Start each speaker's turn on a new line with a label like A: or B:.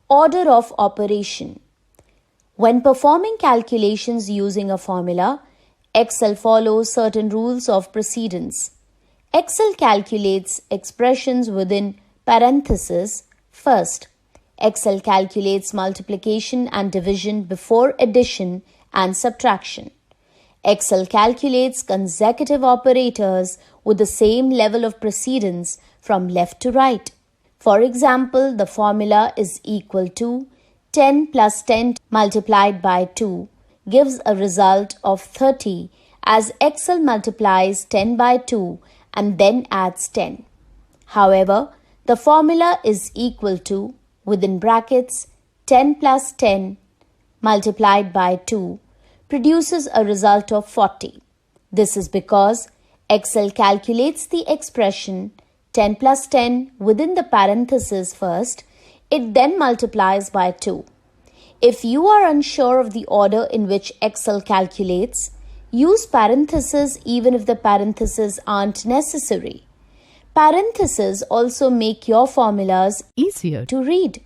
A: Order of operation. When performing calculations using a formula, Excel follows certain rules of precedence. Excel calculates expressions within parentheses first. Excel calculates multiplication and division before addition and subtraction. Excel calculates consecutive operators with the same level of precedence from left to right. For example, the formula is equal to 10 plus 10 multiplied by 2 gives a result of 30 as Excel multiplies 10 by 2 and then adds 10. However, the formula is equal to, within brackets, 10 plus 10 multiplied by 2 produces a result of 40. This is because Excel calculates the expression 10 plus 10 within the parentheses first. It then multiplies by 2. If you are unsure of the order in which Excel calculates, use parentheses even if the parentheses aren't necessary. Parentheses also make your formulas
B: easier
A: to read.